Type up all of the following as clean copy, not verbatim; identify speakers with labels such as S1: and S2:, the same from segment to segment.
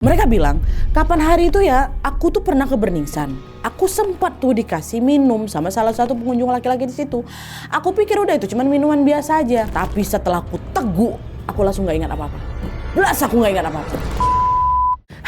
S1: Mereka bilang, kapan hari itu ya, aku tuh pernah ke Burningsan. Aku sempat tuh dikasih minum sama salah satu pengunjung laki-laki di situ. Aku pikir udah itu cuman minuman biasa aja. Tapi setelah aku teguk, aku langsung gak ingat apa-apa. Belas aku gak ingat apa-apa.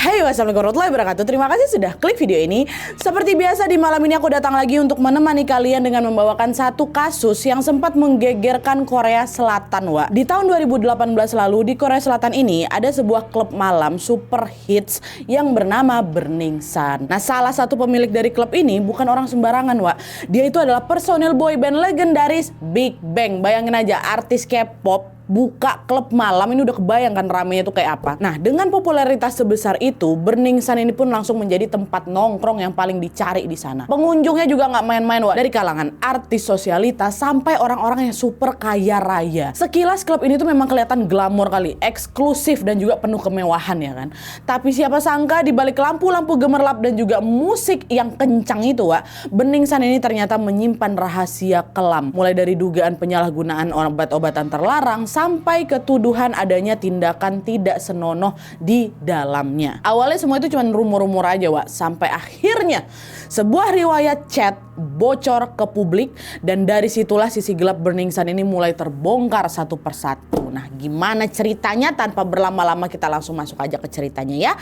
S1: Hai, wassalamualaikum warahmatullahi wabarakatuh. Terima kasih sudah klik video ini. Seperti biasa di malam ini aku datang lagi untuk menemani kalian dengan membawakan satu kasus yang sempat menggegerkan Korea Selatan, Wak. Di tahun 2018 lalu di Korea Selatan ini ada sebuah klub malam super hits yang bernama Burningsan. Nah, salah satu pemilik dari klub ini bukan orang sembarangan, Wak. Dia itu adalah personil boyband legendaris Big Bang. Bayangin aja, artis K-pop buka klub malam, ini udah kebayang kan ramenya itu kayak apa. Nah, dengan popularitas sebesar itu, Burningsan ini pun langsung menjadi tempat nongkrong yang paling dicari di sana. Pengunjungnya juga nggak main-main, Wak. Dari kalangan artis sosialitas sampai orang-orang yang super kaya raya. Sekilas klub ini tuh memang kelihatan glamor kali, eksklusif dan juga penuh kemewahan ya kan. Tapi siapa sangka di balik lampu-lampu gemerlap dan juga musik yang kencang itu, Wak, Burningsan ini ternyata menyimpan rahasia kelam. Mulai dari dugaan penyalahgunaan obat-obatan terlarang sampai ke tuduhan adanya tindakan tidak senonoh di dalamnya. Awalnya semua itu cuma rumor-rumor aja, Wak, sampai akhirnya sebuah riwayat chat bocor ke publik dan dari situlah sisi gelap Burningsan ini mulai terbongkar satu persatu. Nah, gimana ceritanya? Tanpa berlama-lama kita langsung masuk aja ke ceritanya ya.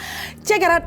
S1: Check it out.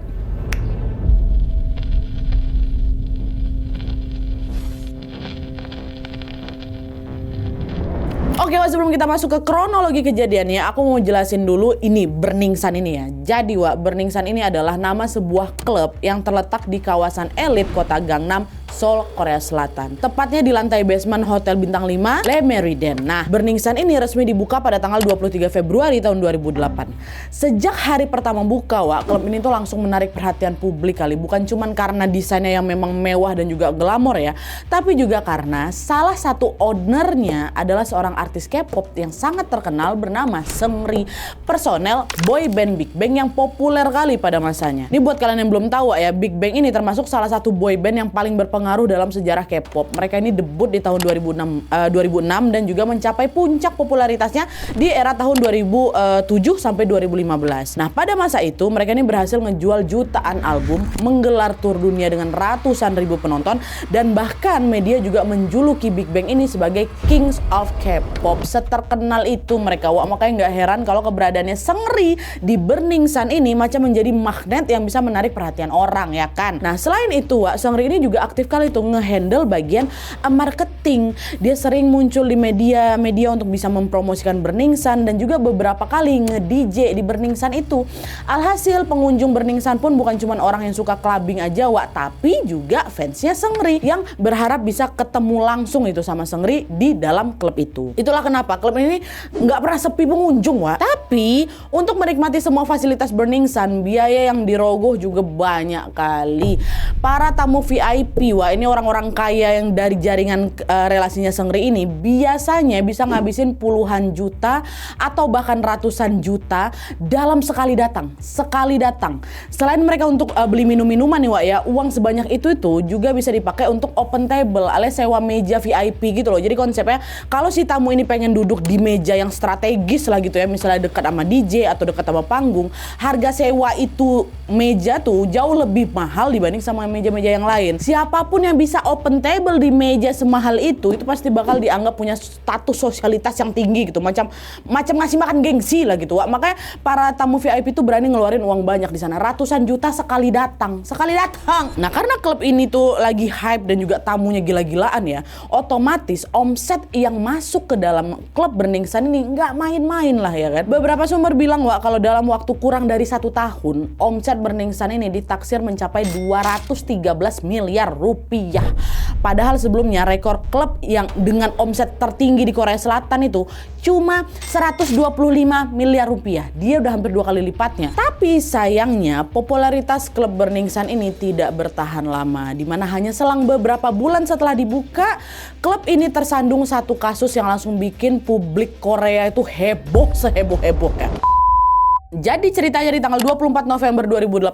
S1: Oke, sebelum kita masuk ke kronologi kejadiannya, aku mau jelasin dulu ini Burningsan ini ya. Jadi, Wak, Burningsan ini adalah nama sebuah klub yang terletak di kawasan elit kota Gangnam, Seoul, Korea Selatan. Tepatnya di lantai basement Hotel Bintang 5 Le Méridien. Nah, Burningsan ini resmi dibuka pada tanggal 23 Februari tahun 2008. Sejak hari pertama buka, Wak, klub ini tuh langsung menarik perhatian publik kali. Bukan cuman karena desainnya yang memang mewah dan juga glamor ya, tapi juga karena salah satu ownernya adalah seorang artis K-pop yang sangat terkenal bernama Seungri, personel boyband Big Bang yang populer kali pada masanya. Ini buat kalian yang belum tahu ya, Big Bang ini termasuk salah satu boyband yang paling berpengaruh dalam sejarah K-pop. Mereka ini debut di tahun 2006 dan juga mencapai puncak popularitasnya di era tahun 2007 sampai 2015. Nah, pada masa itu mereka ini berhasil ngejual jutaan album, menggelar tur dunia dengan ratusan ribu penonton, dan bahkan media juga menjuluki Big Bang ini sebagai Kings of K-pop. Seterkenal itu mereka, Wak. Makanya nggak heran kalau keberadaannya Seungri di Burningsan ini macam menjadi magnet yang bisa menarik perhatian orang ya kan. Nah, selain itu, Wak, Seungri ini juga aktif kali tuh ngehandle bagian marketing. Dia sering muncul di media untuk bisa mempromosikan Burningsan dan juga beberapa kali nge-DJ di Burningsan itu. Alhasil pengunjung Burningsan pun bukan cuma orang yang suka clubbing aja, Wak, tapi juga fansnya Seungri yang berharap bisa ketemu langsung itu sama Seungri di dalam klub itu. Itulah kenapa klub ini nggak pernah sepi pengunjung, Wak. Tapi untuk menikmati semua fasilitas Burningsan, biaya yang dirogoh juga banyak kali. Para tamu VIP, Wak, ini orang-orang kaya yang dari jaringan relasinya Seungri ini biasanya bisa ngabisin puluhan juta atau bahkan ratusan juta dalam sekali datang. Selain mereka untuk beli minum-minuman nih, Wak, ya, uang sebanyak itu juga bisa dipakai untuk open table alias sewa meja VIP gitu loh. Jadi konsepnya kalau si tamu ini pengen duduk di meja yang strategis lah gitu ya, misalnya dekat sama DJ atau dekat sama panggung, harga sewa itu meja tuh jauh lebih mahal dibanding sama meja-meja yang lain. Siapapun yang bisa open table di meja semahal itu pasti bakal dianggap punya status sosialitas yang tinggi gitu, macam ngasih makan gengsi lah gitu, Wak. Makanya para tamu VIP itu berani ngeluarin uang banyak di sana, ratusan juta sekali datang. Nah, karena klub ini tuh lagi hype dan juga tamunya gila-gilaan ya, otomatis omset yang masuk ke dalam klub Burningsan ini nggak main-main lah ya kan. Beberapa sumber bilang, Wak, kalau dalam waktu kurang dari 1 tahun omset Burningsan ini ditaksir mencapai 213 miliar rupiah. Padahal sebelumnya rekor klub yang dengan omset tertinggi di Korea Selatan itu cuma 125 miliar rupiah. Dia udah hampir 2 kali lipatnya. Tapi sayangnya popularitas klub Burningsan ini tidak bertahan lama, dimana hanya selang beberapa bulan setelah dibuka, klub ini tersandung satu kasus yang langsung bikin publik Korea itu heboh seheboh-hebohnya. Jadi ceritanya di tanggal 24 November 2018,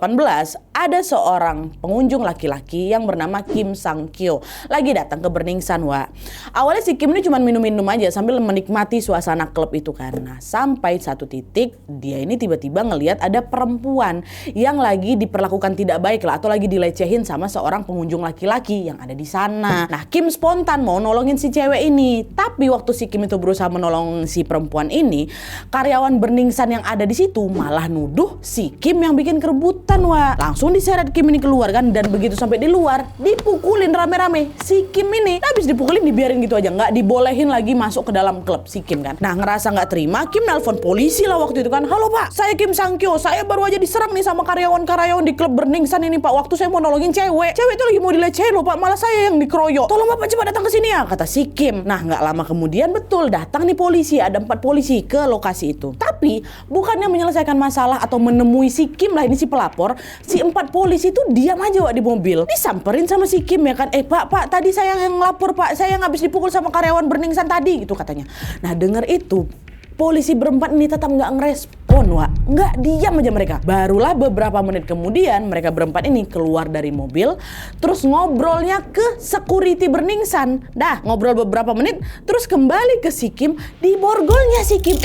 S1: ada seorang pengunjung laki-laki yang bernama Kim Sang Kyo lagi datang ke Burning Sun, Wak. Awalnya si Kim ini cuma minum-minum aja sambil menikmati suasana klub itu kan. Nah, sampai satu titik dia ini tiba-tiba ngelihat ada perempuan yang lagi diperlakukan tidak baik lah, atau lagi dilecehin sama seorang pengunjung laki-laki yang ada di sana. Nah, Kim spontan mau nolongin si cewek ini. Tapi waktu si Kim itu berusaha menolong si perempuan ini, karyawan Burning Sun yang ada di situ malah nuduh si Kim yang bikin keributan, Wak. Langsung diseret Kim ini keluar kan, dan begitu sampai di luar dipukulin rame-rame. Si Kim ini habis dipukulin dibiarin gitu aja, nggak dibolehin lagi masuk ke dalam klub si Kim kan. Nah, ngerasa nggak terima, Kim nelpon polisi lah waktu itu kan. Halo Pak, saya Kim Sang Kyo, saya baru aja diserang nih sama karyawan-karyawan di klub Burning Sun ini Pak. Waktu saya mau nolongin cewek itu lagi mau dilecehin loh Pak, malah saya yang dikeroyok. Tolong Bapak cepat datang ke sini ya, kata si Kim. Nah, nggak lama kemudian betul datang nih polisi, ada 4 polisi ke lokasi itu. Tapi bukannya menyelesaikan masalah atau menemui si Kim lah, ini si pelapor, si 4 polisi itu diam aja Wak di mobil. Disamperin sama si Kim ya kan. Pak, tadi saya yang ngelapor Pak, saya yang habis dipukul sama karyawan Burning Sun tadi gitu katanya. Nah, denger itu polisi berempat ini tetap nggak ngerespon, Wak. Nggak, diam aja mereka. Barulah beberapa menit kemudian mereka berempat ini keluar dari mobil, terus ngobrolnya ke security Burning Sun. Dah ngobrol beberapa menit, terus kembali ke si Kim, di borgolnya si Kim.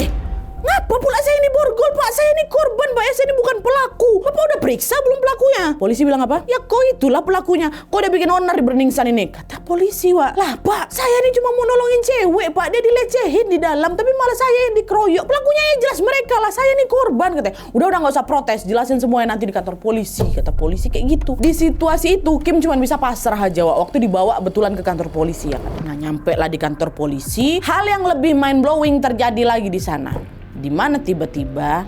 S1: Ngapa pula saya ini borgol Pak? Saya ini korban Pak, saya ini bukan pelaku. Bapak udah periksa belum pelakunya? Polisi bilang apa? Ya kau itulah pelakunya. Kau udah bikin onar di Burning Sun ini. Kata polisi, Wak. Lah Pak, saya ini cuma mau nolongin cewek Pak. Dia dilecehin di dalam, tapi malah saya yang dikeroyok. Pelakunya ya jelas mereka lah. Saya ini korban katanya. Udah nggak usah protes. Jelasin semuanya nanti di kantor polisi. Kata polisi kayak gitu. Di situasi itu Kim cuma bisa pasrah aja Wak. Waktu dibawa betulan ke kantor polisi ya kan. Nah, nyampe lah di kantor polisi. Hal yang lebih mind blowing terjadi lagi di sana. Di mana tiba-tiba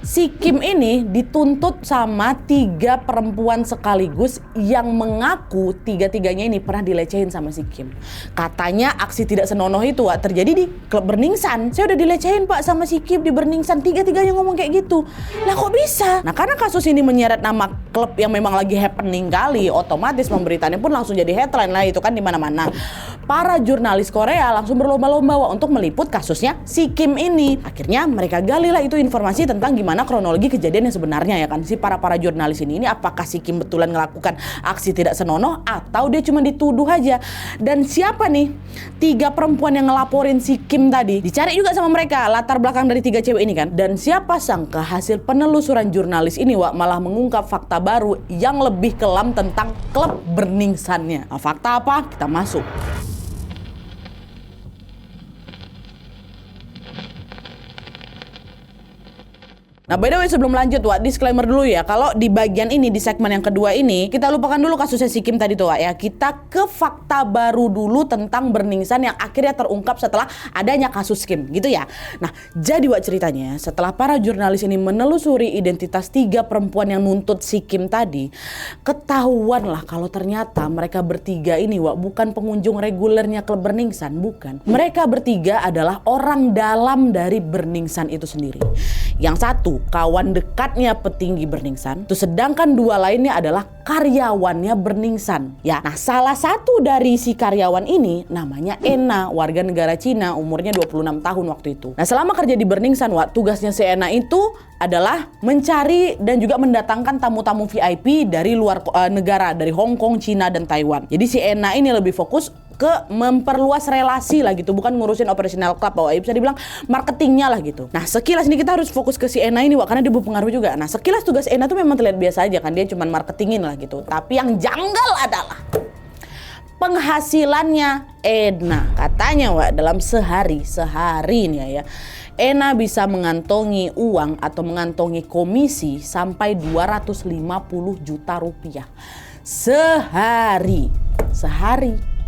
S1: si Kim ini dituntut sama 3 perempuan sekaligus yang mengaku 3-tiganya ini pernah dilecehin sama si Kim. Katanya aksi tidak senonoh itu Wak, terjadi di klub Burning Sun. Saya udah dilecehin Pak sama si Kim di Burning Sun. 3-tiganya ngomong kayak gitu. Lah kok bisa? Nah, karena kasus ini menyeret nama klub yang memang lagi happening kali, otomatis pemberitaannya pun langsung jadi headline lah itu kan di mana-mana. Para jurnalis Korea langsung berlomba-lomba Wak untuk meliput kasusnya si Kim ini. Akhirnya mereka gali lah itu informasi tentang gimana kronologi kejadian yang sebenarnya ya kan. Si para jurnalis ini apakah si Kim betulan melakukan aksi tidak senonoh atau dia cuma dituduh aja. Dan siapa nih 3 perempuan yang ngelaporin si Kim tadi? Dicari juga sama mereka latar belakang dari 3 cewek ini kan. Dan siapa sangka hasil penelusuran jurnalis ini Wak malah mengungkap fakta baru yang lebih kelam tentang klub Burning Sun-nya. Nah, fakta apa? Kita masuk. Nah, by the way sebelum lanjut Wak, disclaimer dulu ya. Kalau di bagian ini, di segmen yang kedua ini, kita lupakan dulu kasusnya si Kim tadi tuh Wak ya. Kita ke fakta baru dulu tentang Burning Sun yang akhirnya terungkap setelah adanya kasus Kim gitu ya. Nah, jadi Wak ceritanya setelah para jurnalis ini menelusuri identitas 3 perempuan yang nuntut si Kim tadi, ketahuan lah kalau ternyata mereka bertiga ini Wak bukan pengunjung regulernya klub Burning Sun, bukan. Mereka bertiga adalah orang dalam dari Burning Sun itu sendiri. Yang satu kawan dekatnya petinggi Burning Sun, tuh sedangkan 2 lainnya adalah karyawannya Burning Sun. Ya, nah salah satu dari si karyawan ini namanya Ena, warga negara Cina, umurnya 26 tahun waktu itu. Nah, selama kerja di Burning Sun, Wak, tugasnya si Ena itu adalah mencari dan juga mendatangkan tamu-tamu VIP dari luar negara, dari Hong Kong, Cina, dan Taiwan. Jadi si Ena ini lebih fokus ke memperluas relasi lah gitu, bukan ngurusin operasional klub, Wak. Bisa dibilang marketingnya lah gitu. Nah, sekilas ini kita harus fokus ke si Ena ini Wak, karena dia berpengaruh juga. Nah, sekilas tugas Ena tuh memang terlihat biasa aja kan, dia cuma marketingin lah gitu. Tapi yang janggal adalah penghasilannya Ena. Katanya Wak dalam sehari nih ya, Ena bisa mengantongi uang atau mengantongi komisi sampai 250 juta rupiah sehari.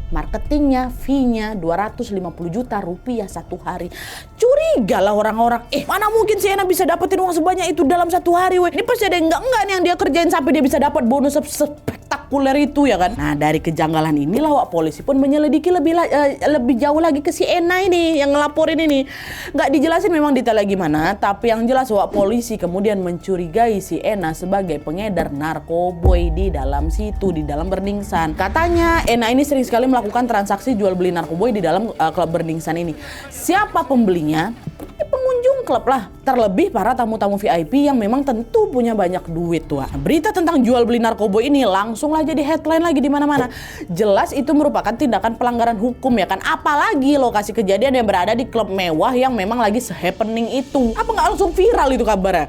S1: Marketingnya, fee-nya 250 juta rupiah satu hari. Curiga lah orang-orang. Mana mungkin si Ena bisa dapetin uang sebanyak itu dalam satu hari, weh. Ini pasti ada enggak nih yang dia kerjain sampai dia bisa dapat bonus spektakuler itu ya kan. Nah, dari kejanggalan inilah Wak, polisi pun menyelidiki lebih jauh lagi ke si Ena ini yang ngelaporin ini. Nggak dijelasin memang detailnya gimana, tapi yang jelas Wak, polisi kemudian mencurigai si Ena sebagai pengedar narkoboy di dalam situ, di dalam Burning Sun. Katanya Ena ini sering sekali melakukan transaksi jual beli narkoboy di dalam klub Burning Sun ini. Siapa pembelinya? Pengunjung klub lah. Terlebih para tamu-tamu VIP yang memang tentu punya banyak duit tuh. Berita tentang jual beli narkoba ini langsung lah jadi headline lagi di mana-mana. Jelas itu merupakan tindakan pelanggaran hukum ya kan. Apalagi lokasi kejadian yang berada di klub mewah yang memang lagi se-happening itu. Apa nggak langsung viral itu kabarnya?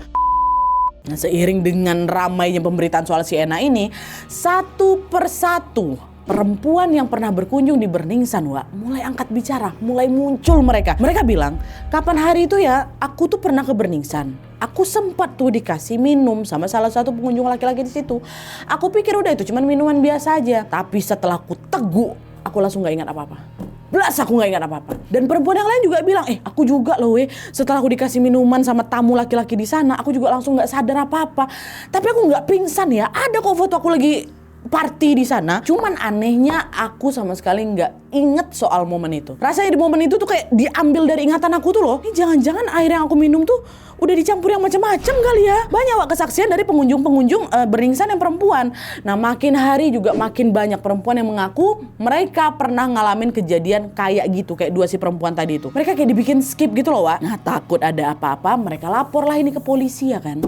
S1: Nah, seiring dengan ramainya pemberitaan soal si Ena ini, satu persatu perempuan yang pernah berkunjung di Burning Sun mulai angkat bicara, mulai muncul mereka. Mereka bilang, kapan hari itu ya aku tuh pernah ke Burning Sun. Aku sempat tuh dikasih minum sama salah satu pengunjung laki-laki di situ. Aku pikir udah itu cuman minuman biasa aja. Tapi setelah aku teguk, aku langsung gak ingat apa-apa. Belas aku gak ingat apa-apa. Dan perempuan yang lain juga bilang, aku juga loh setelah aku dikasih minuman sama tamu laki-laki di sana, aku juga langsung gak sadar apa-apa. Tapi aku gak pingsan ya. Ada kok foto aku lagi party di sana. Cuman anehnya aku sama sekali nggak inget soal momen itu. Rasanya di momen itu tuh kayak diambil dari ingatan aku tuh loh. Ini jangan-jangan air yang aku minum tuh udah dicampur yang macam-macam kali ya. Banyak kesaksian dari pengunjung-pengunjung Burning Sun yang perempuan. Nah makin hari juga makin banyak perempuan yang mengaku mereka pernah ngalamin kejadian kayak gitu. Kayak dua si perempuan tadi itu. Mereka kayak dibikin skip gitu loh Nah takut ada apa-apa mereka lapor lah ini ke polisi ya kan.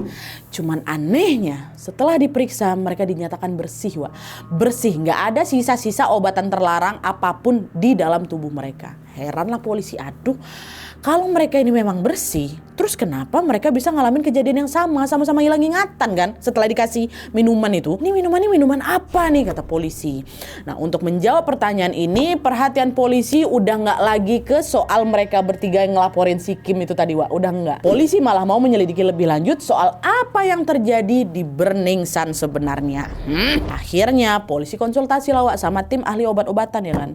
S1: Cuman anehnya setelah diperiksa mereka dinyatakan bersih bersih, nggak ada sisa-sisa obatan terlarang apapun di dalam tubuh mereka. Heranlah polisi, aduh kalau mereka ini memang bersih, terus kenapa mereka bisa ngalamin kejadian yang sama-sama hilang ingatan kan setelah dikasih minuman itu. Ini minuman apa nih kata polisi. Nah untuk menjawab pertanyaan ini perhatian polisi udah nggak lagi ke soal mereka bertiga yang ngelaporin si Kim itu tadi udah nggak. Polisi malah mau menyelidiki lebih lanjut soal apa yang terjadi di Burning Sun sebenarnya. Akhirnya polisi konsultasi lah sama tim ahli obat-obatan ya kan.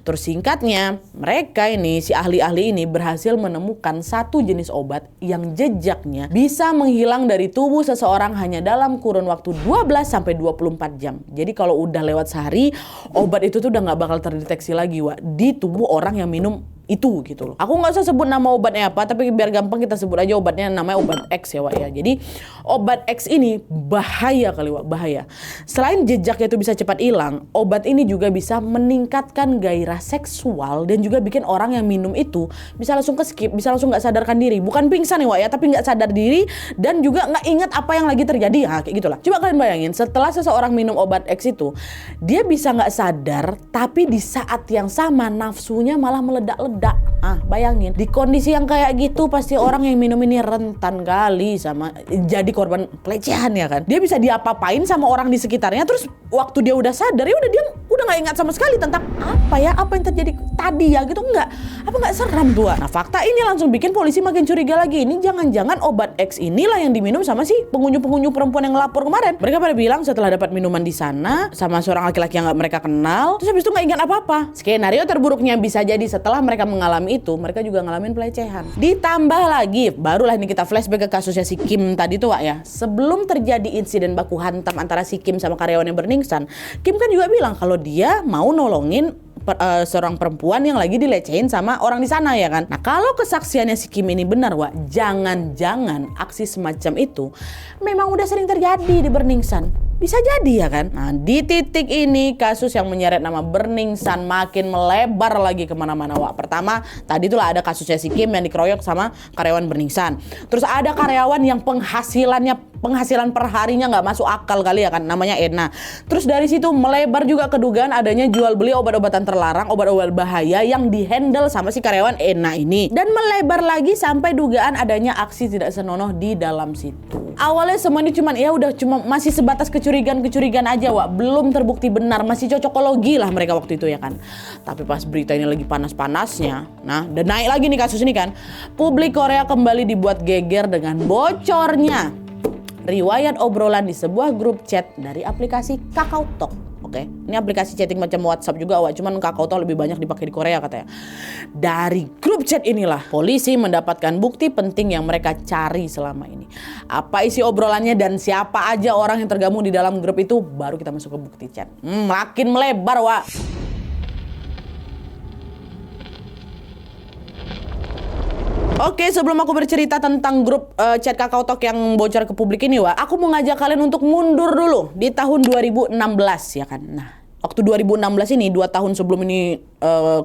S1: Terus singkatnya mereka ini si ahli-ahli ini berhasil menemukan satu jenis obat yang jejaknya bisa menghilang dari tubuh seseorang hanya dalam kurun waktu 12-24 jam. Jadi kalau udah lewat sehari, obat itu tuh udah nggak bakal terdeteksi lagi di tubuh orang yang minum itu gitu loh. Aku nggak usah sebut nama obatnya apa, tapi biar gampang kita sebut aja obatnya namanya obat X ya ya. Jadi obat X ini bahaya kali bahaya. Selain jejaknya itu bisa cepat hilang, obat ini juga bisa meningkatkan gairah seksual dan juga bikin orang yang minum itu bisa langsung ke skip, bisa langsung nggak sadarkan diri. Bukan pingsan ya tapi nggak sadar diri dan juga nggak ingat apa yang lagi terjadi kayak gitulah. Coba kalian bayangin setelah seseorang minum obat X itu, dia bisa nggak sadar tapi di saat yang sama nafsunya malah meledak-ledak. Bayangin di kondisi yang kayak gitu pasti orang yang minum ini rentan kali sama jadi korban pelecehan ya kan. Dia bisa diapa-apain sama orang di sekitarnya, terus waktu dia udah sadar ya udah dia udah nggak ingat sama sekali tentang apa yang terjadi tadi ya gitu. Nggak seram tuh. Nah fakta ini langsung bikin polisi makin curiga lagi. Ini jangan-jangan obat X inilah yang diminum sama si pengunjung-pengunjung perempuan yang ngelapor kemarin. Mereka pada bilang setelah dapat minuman di sana sama seorang laki-laki yang nggak mereka kenal, terus habis itu nggak ingat apa-apa. Skenario terburuknya bisa jadi setelah mereka mengalami itu, mereka juga ngalamin pelecehan. Ditambah lagi, barulah ini kita flashback ke kasusnya si Kim tadi tuh ya. Sebelum terjadi insiden baku hantam antara si Kim sama karyawannya Burning Sun, Kim kan juga bilang kalau dia mau nolongin seorang perempuan yang lagi dilecehin sama orang di sana ya kan. Nah kalau kesaksiannya si Kim ini benar jangan-jangan aksi semacam itu memang udah sering terjadi di Burning Sun. Bisa jadi ya kan. Nah di titik ini kasus yang menyeret nama Burning Sun makin melebar lagi kemana-mana Pertama tadi itulah ada kasusnya si Kim yang dikeroyok sama karyawan Burning Sun. Terus ada karyawan yang penghasilan per harinya nggak masuk akal kali ya kan, namanya Ena. Terus dari situ melebar juga kedugaan adanya jual beli obat-obatan terlarang, obat-obat bahaya yang dihandle sama si karyawan Ena ini. Dan melebar lagi sampai dugaan adanya aksi tidak senonoh di dalam situ. Awalnya semua ini cuma masih sebatas kecurigaan aja belum terbukti benar, masih cocokologi lah mereka waktu itu ya kan. Tapi pas berita ini lagi panas-panasnya, nah dan naik lagi nih kasus ini kan, publik Korea kembali dibuat geger dengan bocornya riwayat obrolan di sebuah grup chat dari aplikasi KakaoTalk. Oke, ini aplikasi chatting macam WhatsApp juga cuman KakaoTalk lebih banyak dipakai di Korea katanya. Dari grup chat inilah polisi mendapatkan bukti penting yang mereka cari selama ini. Apa isi obrolannya dan siapa aja orang yang tergabung di dalam grup itu, baru kita masuk ke bukti chat. Makin melebar Oke, sebelum aku bercerita tentang grup chat KakaoTalk yang bocor ke publik ini aku mau ngajak kalian untuk mundur dulu di tahun 2016 ya kan. Nah, waktu 2016 ini, 2 tahun sebelum ini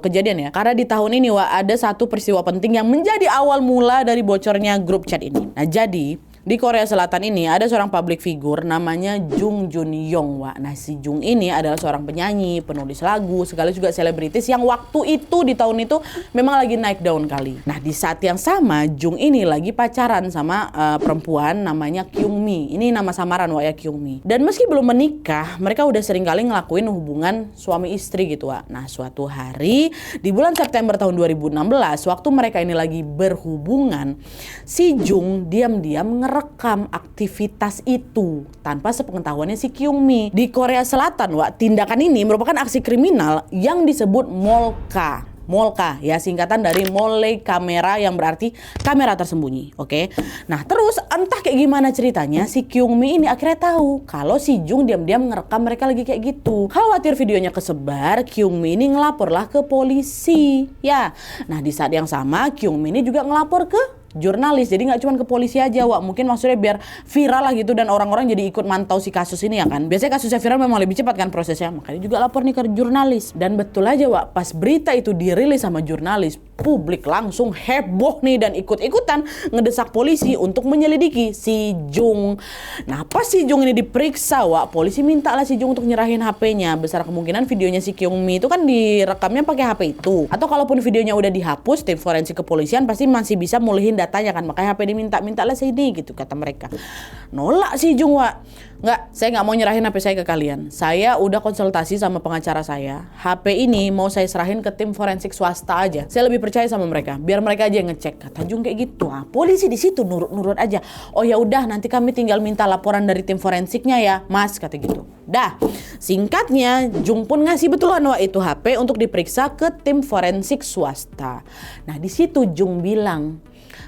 S1: kejadian ya. Karena di tahun ini Wak, ada satu peristiwa penting yang menjadi awal mula dari bocornya grup chat ini. Nah jadi di Korea Selatan ini ada seorang public figure namanya Jung Jun Yong, Wak. Nah si Jung ini adalah seorang penyanyi, penulis lagu, sekaligus juga selebritis yang waktu itu di tahun itu memang lagi naik daun kali. Nah di saat yang sama Jung ini lagi pacaran sama perempuan namanya Kyung Mi. Ini nama samaran Wak ya, Kyung Mi. Dan meski belum menikah, mereka udah sering kali ngelakuin hubungan suami istri gitu Wak. Nah suatu hari di bulan September tahun 2016 waktu mereka ini lagi berhubungan, si Jung diam-diam rekam aktivitas itu tanpa sepengetahuannya si Kyung Mi. Di Korea Selatan, Wak, tindakan ini merupakan aksi kriminal yang disebut molka. Molka ya, singkatan dari mole kamera yang berarti kamera tersembunyi. Oke. Nah, terus entah kayak gimana ceritanya si Kyung Mi ini akhirnya tahu kalau si Jung diam-diam ngerekam mereka lagi kayak gitu. Khawatir videonya kesebar, Kyung Mi ini ngelaporlah ke polisi. Ya. Nah, di saat yang sama Kyung Mi ini juga ngelapor ke jurnalis. Jadi nggak cuma ke polisi aja Wak, mungkin maksudnya biar viral lah gitu dan orang-orang jadi ikut mantau si kasus ini ya kan. Biasanya kasusnya viral memang lebih cepat kan prosesnya, makanya juga lapor nih ke jurnalis. Dan betul aja Wak, pas berita itu dirilis sama jurnalis, publik langsung heboh nih dan ikut-ikutan ngedesak polisi untuk menyelidiki si Jung. Nah pas si Jung ini diperiksa Wak, polisi minta lah si Jung untuk nyerahin HP-nya. Besar kemungkinan videonya si Kyung Mi itu kan direkamnya pakai HP itu, atau kalaupun videonya udah dihapus, tim forensik kepolisian pasti masih bisa mulihin datanya kan, makanya HP diminta lah sini gitu kata mereka. Nolak si Jung Wak, nggak, saya nggak mau nyerahin HP saya ke kalian. Saya udah konsultasi sama pengacara saya, HP ini mau saya serahin ke tim forensik swasta aja. Saya lebih percaya sama mereka, biar mereka aja yang ngecek, kata Jung kayak gitu. Nah, polisi di situ nurut-nurut aja. Oh ya udah, nanti kami tinggal minta laporan dari tim forensiknya ya Mas, kata gitu. Dah, singkatnya Jung pun ngasih betulan Wak itu HP untuk diperiksa ke tim forensik swasta. Nah di situ Jung bilang,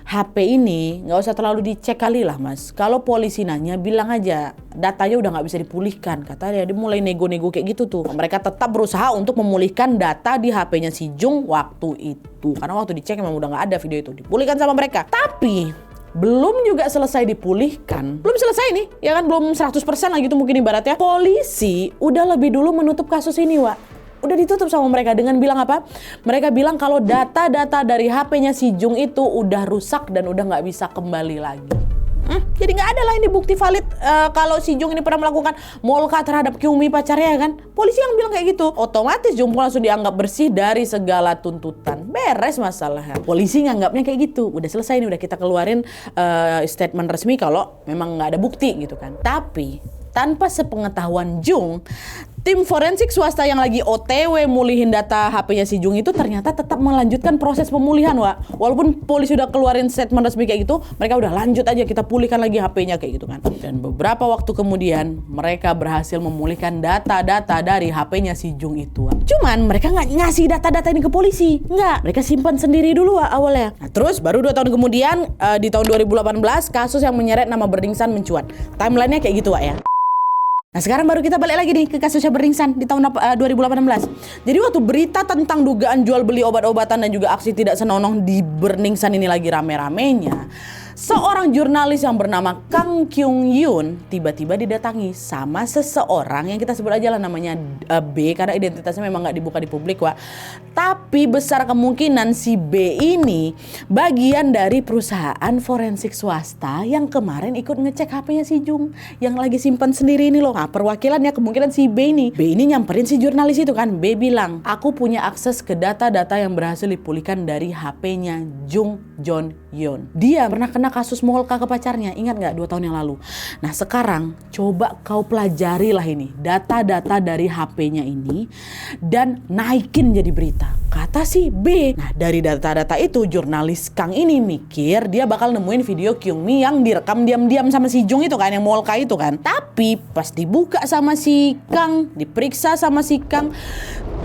S1: HP ini nggak usah terlalu dicek kali lah Mas. Kalau polisi nanya bilang aja datanya udah nggak bisa dipulihkan. Kata dia mulai nego-nego kayak gitu tuh. Mereka tetap berusaha untuk memulihkan data di HP-nya si Jung waktu itu. Karena waktu dicek memang udah nggak ada video itu. Dipulihkan sama mereka. Tapi belum juga selesai dipulihkan. Belum selesai nih, ya kan belum 100% lah gitu mungkin ibaratnya. Polisi udah lebih dulu menutup kasus ini Wak. Udah ditutup sama mereka dengan bilang apa? Mereka bilang kalau data-data dari HP-nya si Jung itu udah rusak dan udah nggak bisa kembali lagi. Jadi nggak ada lah ini bukti valid kalau si Jung ini pernah melakukan molka terhadap Kyung Mi pacarnya kan. Polisi yang bilang kayak gitu. Otomatis Jung pun langsung dianggap bersih dari segala tuntutan. Beres masalahnya. Polisi nganggapnya kayak gitu. Udah selesai nih, udah kita keluarin statement resmi kalau memang nggak ada bukti gitu kan. Tapi tanpa sepengetahuan Jung, tim forensik swasta yang lagi OTW mulihin data HP-nya si Jung itu ternyata tetap melanjutkan proses pemulihan Wak. Walaupun polisi udah keluarin statement resmi kayak gitu, mereka udah lanjut aja, kita pulihkan lagi HP-nya kayak gitu kan. Dan beberapa waktu kemudian mereka berhasil memulihkan data-data dari HP-nya si Jung itu Wak. Cuman mereka nggak ngasih data-data ini ke polisi, nggak. Mereka simpan sendiri dulu Wak awalnya. Nah terus baru 2 tahun kemudian di tahun 2018 kasus yang menyeret nama Burningsan mencuat. Timelinenya kayak gitu Wak ya. Nah sekarang baru kita balik lagi nih ke kasusnya Burningsan di tahun 2018. Jadi waktu berita tentang dugaan jual beli obat-obatan dan juga aksi tidak senonoh di Burningsan ini lagi rame-ramenya, seorang jurnalis yang bernama Kang Kyung Yoon tiba-tiba didatangi sama seseorang yang kita sebut aja lah namanya B, karena identitasnya memang nggak dibuka di publik Wak. Tapi besar kemungkinan si B ini bagian dari perusahaan forensik swasta yang kemarin ikut ngecek HP-nya si Jung yang lagi simpan sendiri ini loh. Nah, perwakilannya kemungkinan si B ini. B ini nyamperin si jurnalis itu kan. B bilang, aku punya akses ke data-data yang berhasil dipulihkan dari HP-nya Jung Jon Yoon. Dia pernah kena kasus molka ke pacarnya, ingat nggak 2 tahun yang lalu. Nah sekarang coba kau pelajari lah ini data-data dari HP-nya ini dan naikin jadi berita, kata si B. Nah dari data-data itu jurnalis Kang ini mikir dia bakal nemuin video Kyung Mi yang direkam diam-diam sama si Jung itu kan, yang molka itu kan. Tapi pas dibuka sama si Kang, diperiksa sama si Kang,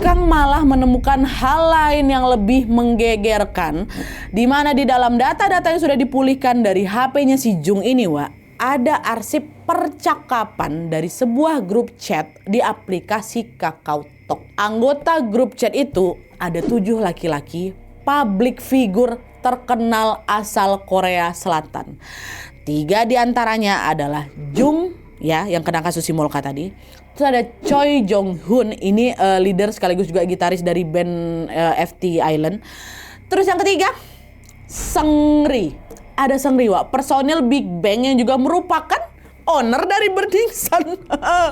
S1: Kang malah menemukan hal lain yang lebih menggegerkan, di mana di dalam data-data yang sudah dipulihkan dari HP-nya si Jung ini Wak, ada arsip percakapan dari sebuah grup chat di aplikasi KakaoTalk. Anggota grup chat itu ada 7 laki-laki public figure terkenal asal Korea Selatan. 3 diantaranya adalah Jung, ya, yang kena kasus si Molka tadi. Terus ada Choi Jong Hoon, ini leader sekaligus juga gitaris dari band FT Island. Terus yang ketiga, Seungri. Ada Seungri, Wak, personil Big Bang yang juga merupakan owner dari Burning Sun.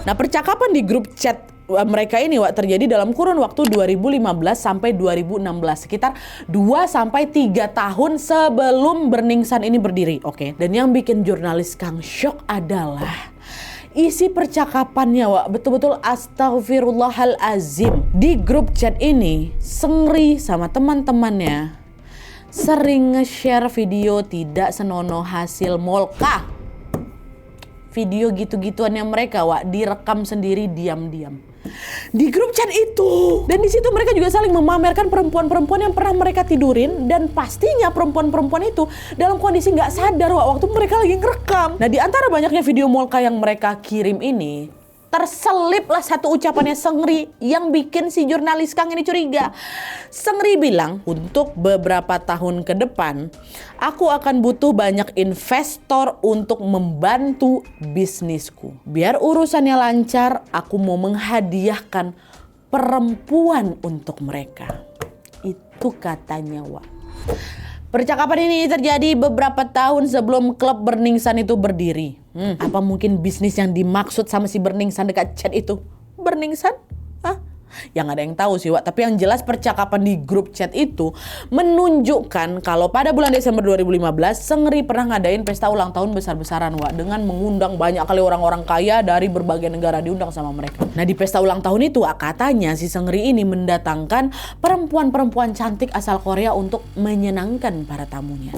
S1: Nah, percakapan di grup chat mereka ini, Wak, terjadi dalam kurun waktu 2015 sampai 2016, sekitar 2 sampai 3 tahun sebelum Burning Sun ini berdiri. Oke. Dan yang bikin jurnalis Kang shock adalah isi percakapannya, Wak, betul-betul astagfirullahalazim. Di grup chat ini, Seungri sama teman-temannya sering nge-share video tidak senonoh hasil Molka. Video gitu-gituannya mereka, Wak, direkam sendiri diam-diam di grup chat itu. Dan di situ mereka juga saling memamerkan perempuan-perempuan yang pernah mereka tidurin, dan pastinya perempuan-perempuan itu dalam kondisi nggak sadar, Wak, waktu mereka lagi ngerekam. Nah, di antara banyaknya video Molka yang mereka kirim ini, terseliplah satu ucapannya Seungri yang bikin si jurnalis Kang ini curiga. Seungri bilang, untuk beberapa tahun ke depan, aku akan butuh banyak investor untuk membantu bisnisku. Biar urusannya lancar, aku mau menghadiahkan perempuan untuk mereka. Itu katanya, Wak. Percakapan ini terjadi beberapa tahun sebelum klub Burning Sun itu berdiri. Apa mungkin bisnis yang dimaksud sama si Burning Sun dekat chat itu Burning Sun? Hah? Yang ada yang tahu sih, Wak. Tapi yang jelas percakapan di grup chat itu menunjukkan kalau pada bulan Desember 2015 Seungri pernah ngadain pesta ulang tahun besar-besaran, Wak, dengan mengundang banyak kali orang-orang kaya dari berbagai negara diundang sama mereka. Nah, di pesta ulang tahun itu, Wak, katanya si Seungri ini mendatangkan perempuan-perempuan cantik asal Korea untuk menyenangkan para tamunya.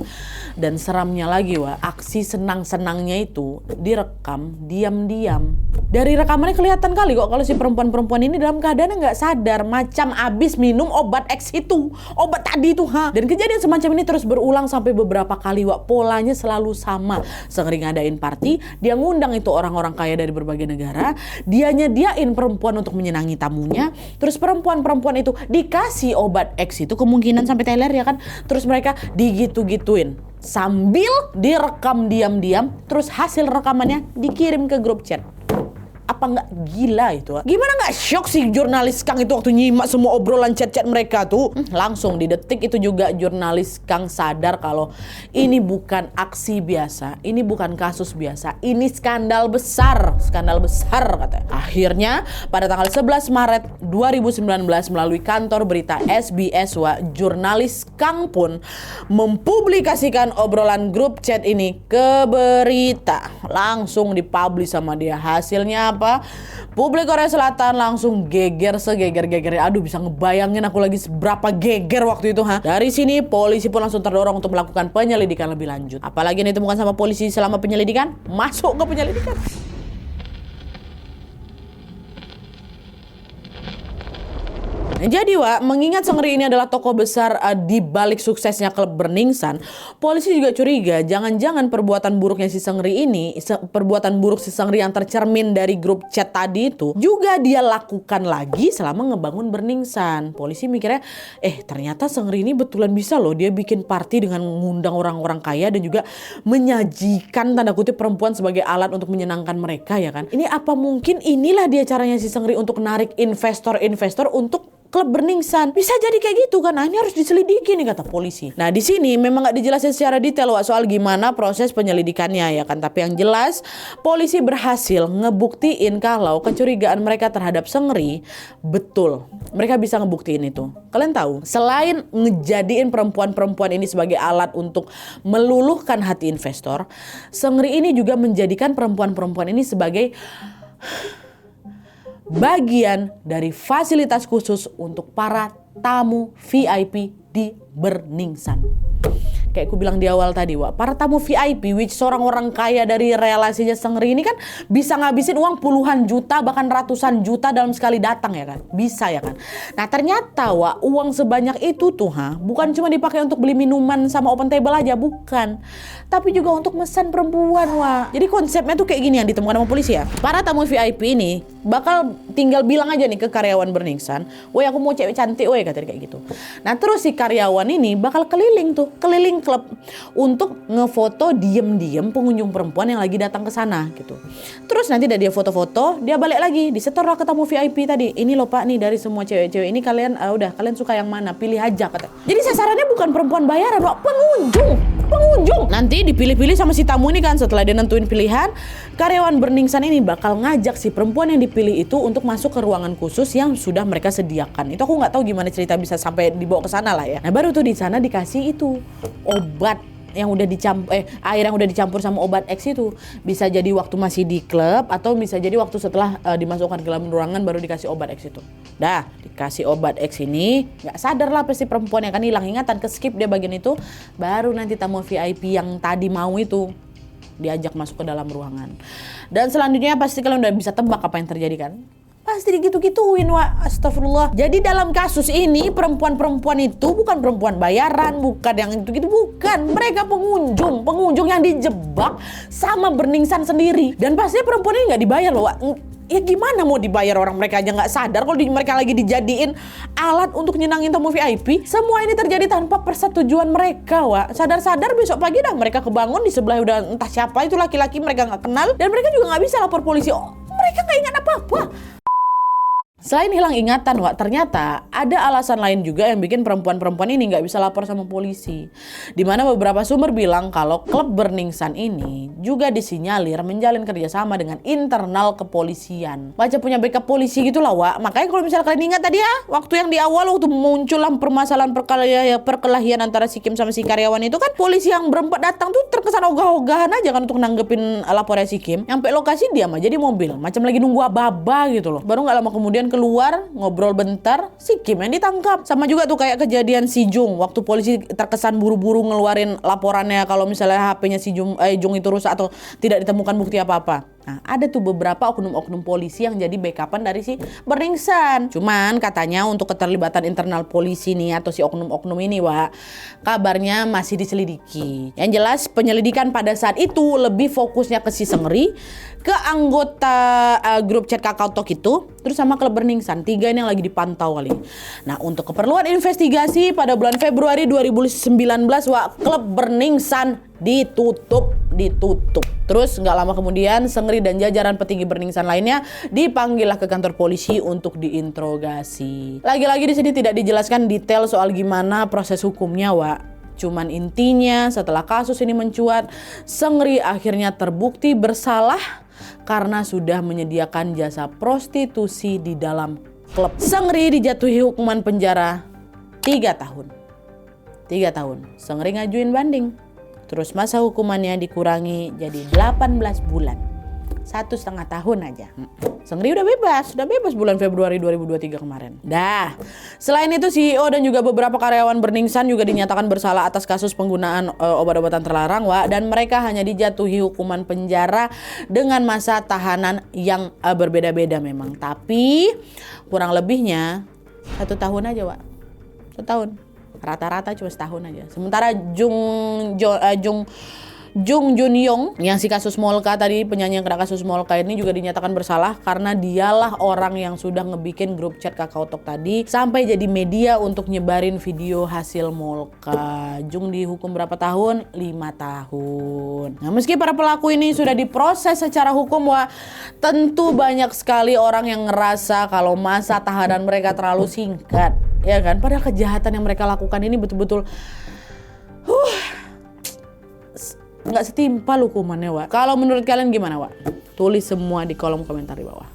S1: Dan seramnya lagi, Wak, aksi senang-senangnya itu direkam diam-diam. Dari rekamannya kelihatan kali kok kalau si perempuan-perempuan ini dalam keadaan nggak sadar, macam abis minum obat X itu, obat tadi itu, ha. Dan kejadian semacam ini terus berulang sampai beberapa kali, Wak. Polanya selalu sama. Seungri ngadain party, dia ngundang itu orang-orang kaya dari berbagai negara, dia nyediain perempuan untuk menyenangi tamunya, terus perempuan-perempuan itu dikasih obat X itu, kemungkinan sampai teler ya kan, terus mereka digitu-gituin sambil direkam diam-diam, terus hasil rekamannya dikirim ke grup chat. Apa nggak gila itu? Gimana nggak shock sih jurnalis Kang itu waktu nyimak semua obrolan chat-chat mereka tuh? Langsung di detik itu juga jurnalis Kang sadar kalau ini bukan aksi biasa, ini bukan kasus biasa, ini skandal besar katanya. Akhirnya pada tanggal 11 Maret 2019 melalui kantor berita SBS, Wak, jurnalis Kang pun mempublikasikan obrolan grup chat ini ke berita. Langsung dipublish sama dia. Hasilnya apa? Publik Korea Selatan langsung geger segeger-geger. Aduh, bisa ngebayangin aku lagi seberapa geger waktu itu, ha. Dari sini polisi pun langsung terdorong untuk melakukan penyelidikan lebih lanjut. Apalagi yang ditemukan sama polisi selama penyelidikan, masuk ke penyelidikan. Jadi, Wak, mengingat Seungri ini adalah tokoh besar di balik suksesnya klub Burning Sun, polisi juga curiga jangan-jangan perbuatan buruknya si Seungri ini, perbuatan buruk si Seungri yang tercermin dari grup chat tadi itu juga dia lakukan lagi selama ngebangun Burning Sun. Polisi mikirnya, ternyata Seungri ini betulan bisa loh dia bikin party dengan mengundang orang-orang kaya dan juga menyajikan tanda kutip perempuan sebagai alat untuk menyenangkan mereka, ya kan. Ini apa mungkin inilah dia caranya si Seungri untuk narik investor-investor untuk klub Burning Sun? Bisa jadi kayak gitu kan? Nah, ini harus diselidiki nih kata polisi. Nah, di sini memang nggak dijelasin secara detail, Wak, soal gimana proses penyelidikannya, ya kan. Tapi yang jelas polisi berhasil ngebuktiin kalau kecurigaan mereka terhadap Seungri betul. Mereka bisa ngebuktiin itu. Kalian tahu, selain ngejadiin perempuan-perempuan ini sebagai alat untuk meluluhkan hati investor, Seungri ini juga menjadikan perempuan-perempuan ini sebagai bagian dari fasilitas khusus untuk para tamu VIP di Burning Sun. Kayak aku bilang di awal tadi, Wak, para tamu VIP, which seorang orang kaya dari relasinya Seungri ini kan bisa ngabisin uang puluhan juta bahkan ratusan juta dalam sekali datang, ya kan? Bisa, ya kan? Nah, ternyata, Wak, uang sebanyak itu tuh, bukan cuma dipakai untuk beli minuman sama open table aja, bukan. Tapi juga untuk mesen perempuan, Wak. Jadi konsepnya tuh kayak gini yang ditemukan sama polisi, ya. Para tamu VIP ini bakal tinggal bilang aja nih ke karyawan Burning Sun, woi aku mau cewek cantik woi, katanya kayak gitu. Nah terus si karyawan ini bakal keliling klub untuk ngefoto diem-diem pengunjung perempuan yang lagi datang ke sana gitu. Terus nanti dia foto-foto, dia balik lagi, disetor lah ke tamu VIP tadi. Ini loh Pak nih, dari semua cewek-cewek ini kalian kalian suka yang mana, pilih aja kata. Jadi sasarannya bukan perempuan bayaran, Pak, pengunjung. Nanti dipilih-pilih sama si tamu ini kan. Setelah dia nentuin pilihan, karyawan Burning Sun ini bakal ngajak si perempuan yang dipilih itu untuk masuk ke ruangan khusus yang sudah mereka sediakan. Itu aku nggak tahu gimana cerita bisa sampai dibawa ke sana lah ya. Nah baru tuh di sana dikasih itu obat yang udah air yang udah dicampur sama obat X itu. Bisa jadi waktu masih di klub atau bisa jadi waktu setelah dimasukkan ke dalam ruangan baru dikasih obat X itu. Dah dikasih obat X ini, nggak sadar lah pasti perempuan yang kan hilang ingatan, ke skip dia bagian itu. Baru nanti tamu VIP yang tadi mau itu diajak masuk ke dalam ruangan. Dan selanjutnya pasti kalian udah bisa tebak apa yang terjadi kan? Pasti digitu-gituin, Wak. Astagfirullah. Jadi dalam kasus ini perempuan-perempuan itu bukan perempuan bayaran, bukan yang gitu-gitu, bukan. Mereka pengunjung yang dijebak sama Burning Sun sendiri. Dan pastinya perempuan ini nggak dibayar loh, Wak. Ya gimana mau dibayar, orang mereka aja nggak sadar kalau mereka lagi dijadiin alat untuk nyenangin tamu VIP. Semua ini terjadi tanpa persetujuan mereka, Wak. Sadar-sadar besok pagi dah mereka kebangun di sebelah udah entah siapa itu laki-laki mereka nggak kenal, dan mereka juga nggak bisa lapor polisi. Oh, mereka nggak ingat apa-apa. Selain hilang ingatan, Wak, ternyata ada alasan lain juga yang bikin perempuan-perempuan ini nggak bisa lapor sama polisi. Dimana beberapa sumber bilang kalau klub Burning Sun ini juga disinyalir menjalin kerjasama dengan internal kepolisian. Baca punya backup polisi gitu lah, Wak. Makanya kalau misalnya kalian ingat tadi ya, waktu yang di awal waktu muncullah permasalahan perkelahian antara si Kim sama si karyawan itu kan, polisi yang berempat datang tuh terkesan ogah-ogahan aja kan untuk nanggepin laporan si Kim. Sampai lokasi diam aja di mobil, macam lagi nunggu aba-aba gitu loh. Baru nggak lama kemudian keluar ngobrol bentar, si Kim yang ditangkap. Sama juga tuh kayak kejadian si Jung waktu polisi terkesan buru-buru ngeluarin laporannya kalau misalnya HP-nya si Jung itu rusak atau tidak ditemukan bukti apa-apa. Nah, ada tuh beberapa oknum-oknum polisi yang jadi backupan dari si Burning Sun. Cuman katanya untuk keterlibatan internal polisi nih atau si oknum-oknum ini, Wak, kabarnya masih diselidiki. Yang jelas penyelidikan pada saat itu lebih fokusnya ke si Seungri, ke anggota grup chat KakaoTalk itu, terus sama klub Burning Sun. 3 ini yang lagi dipantau kali. Nah, untuk keperluan investigasi pada bulan Februari 2019, Wak, klub Burning Sun ditutup. Terus nggak lama kemudian Seungri dan jajaran petinggi Burning Sun lainnya dipanggillah ke kantor polisi untuk diinterogasi. Lagi-lagi di sini tidak dijelaskan detail soal gimana proses hukumnya, Wak. Cuman intinya setelah kasus ini mencuat, Seungri akhirnya terbukti bersalah karena sudah menyediakan jasa prostitusi di dalam klub. Seungri dijatuhi hukuman penjara 3 tahun. 3 tahun. Seungri ngajuin banding. Terus masa hukumannya dikurangi jadi 18 bulan. 1,5 tahun aja. Seungri udah bebas bulan Februari 2023 kemarin. Dah. Selain itu CEO dan juga beberapa karyawan Burning Sun juga dinyatakan bersalah atas kasus penggunaan obat-obatan terlarang, Wak, dan mereka hanya dijatuhi hukuman penjara dengan masa tahanan yang berbeda-beda memang. Tapi kurang lebihnya 1 tahun aja, Wak. 1 tahun. Rata-rata cuma 1 tahun aja. Sementara Jung Junyoung yang si kasus Molka tadi, penyanyi yang kena kasus Molka ini juga dinyatakan bersalah karena dialah orang yang sudah ngebikin grup chat KakaoTalk tadi sampai jadi media untuk nyebarin video hasil Molka. Jung dihukum berapa tahun? 5 tahun. Nah, meski para pelaku ini sudah diproses secara hukum, Wah, tentu banyak sekali orang yang ngerasa kalau masa tahanan mereka terlalu singkat. Ya kan, padahal kejahatan yang mereka lakukan ini betul-betul nggak setimpal hukumannya, Wak. Kalau menurut kalian gimana, Wak? Tulis semua di kolom komentar di bawah.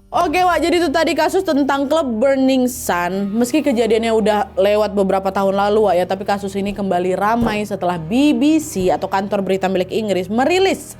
S1: Oke, Wak, jadi itu tadi kasus tentang klub Burning Sun. Meski kejadiannya udah lewat beberapa tahun lalu, Wak, ya, tapi kasus ini kembali ramai setelah BBC atau kantor berita milik Inggris merilis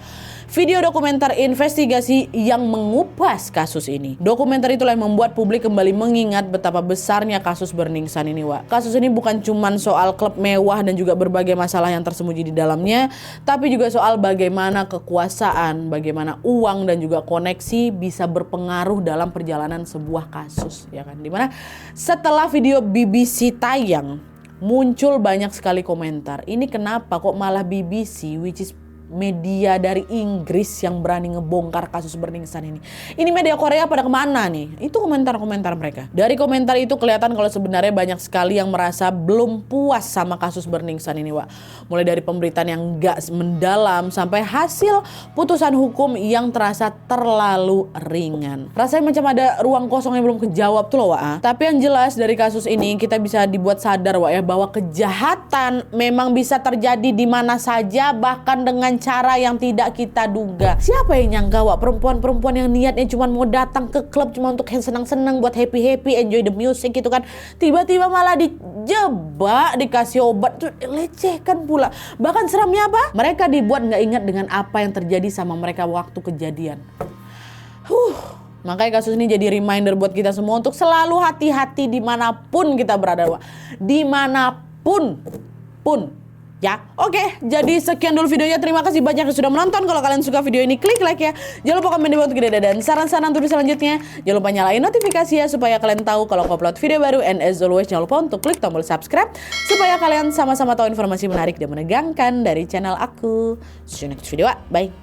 S1: video dokumenter investigasi yang mengupas kasus ini. Dokumenter itulah yang membuat publik kembali mengingat betapa besarnya kasus Burning Sun ini, Wak. Kasus ini bukan cuma soal klub mewah dan juga berbagai masalah yang tersembunyi di dalamnya, tapi juga soal bagaimana kekuasaan, bagaimana uang dan juga koneksi bisa berpengaruh dalam perjalanan sebuah kasus, ya kan? Dimana setelah video BBC tayang, muncul banyak sekali komentar. Ini kenapa kok malah BBC, which is media dari Inggris yang berani ngebongkar kasus Burning Sun ini. Ini media Korea pada kemana nih? Itu komentar-komentar mereka. Dari komentar itu kelihatan kalau sebenarnya banyak sekali yang merasa belum puas sama kasus Burning Sun ini, Wak. Mulai dari pemberitaan yang gak mendalam sampai hasil putusan hukum yang terasa terlalu ringan. Rasanya macam ada ruang kosong yang belum kejawab tuh loh, Wak. Tapi yang jelas dari kasus ini kita bisa dibuat sadar, Wak, ya, bahwa kejahatan memang bisa terjadi di mana saja, bahkan dengan cara yang tidak kita duga. Siapa yang nyangka, Wak, perempuan-perempuan yang niatnya cuma mau datang ke klub cuma untuk senang-senang, buat happy-happy, enjoy the music gitu kan, tiba-tiba malah dijebak, dikasih obat, tuh lecehkan pula. Bahkan seramnya apa? Mereka dibuat nggak ingat dengan apa yang terjadi sama mereka waktu kejadian. Makanya kasus ini jadi reminder buat kita semua untuk selalu hati-hati dimanapun kita berada, Wak. Dimanapun pun. Ya, oke. Jadi sekian dulu videonya. Terima kasih banyak yang sudah menonton. Kalau kalian suka video ini, klik like ya. Jangan lupa komen di bawah untuk ide dan saran-saran untuk selanjutnya. Jangan lupa nyalain notifikasi ya supaya kalian tahu kalau aku upload video baru. And as always, jangan lupa untuk klik tombol subscribe supaya kalian sama-sama tahu informasi menarik dan menegangkan dari channel aku. See you next video. Bye.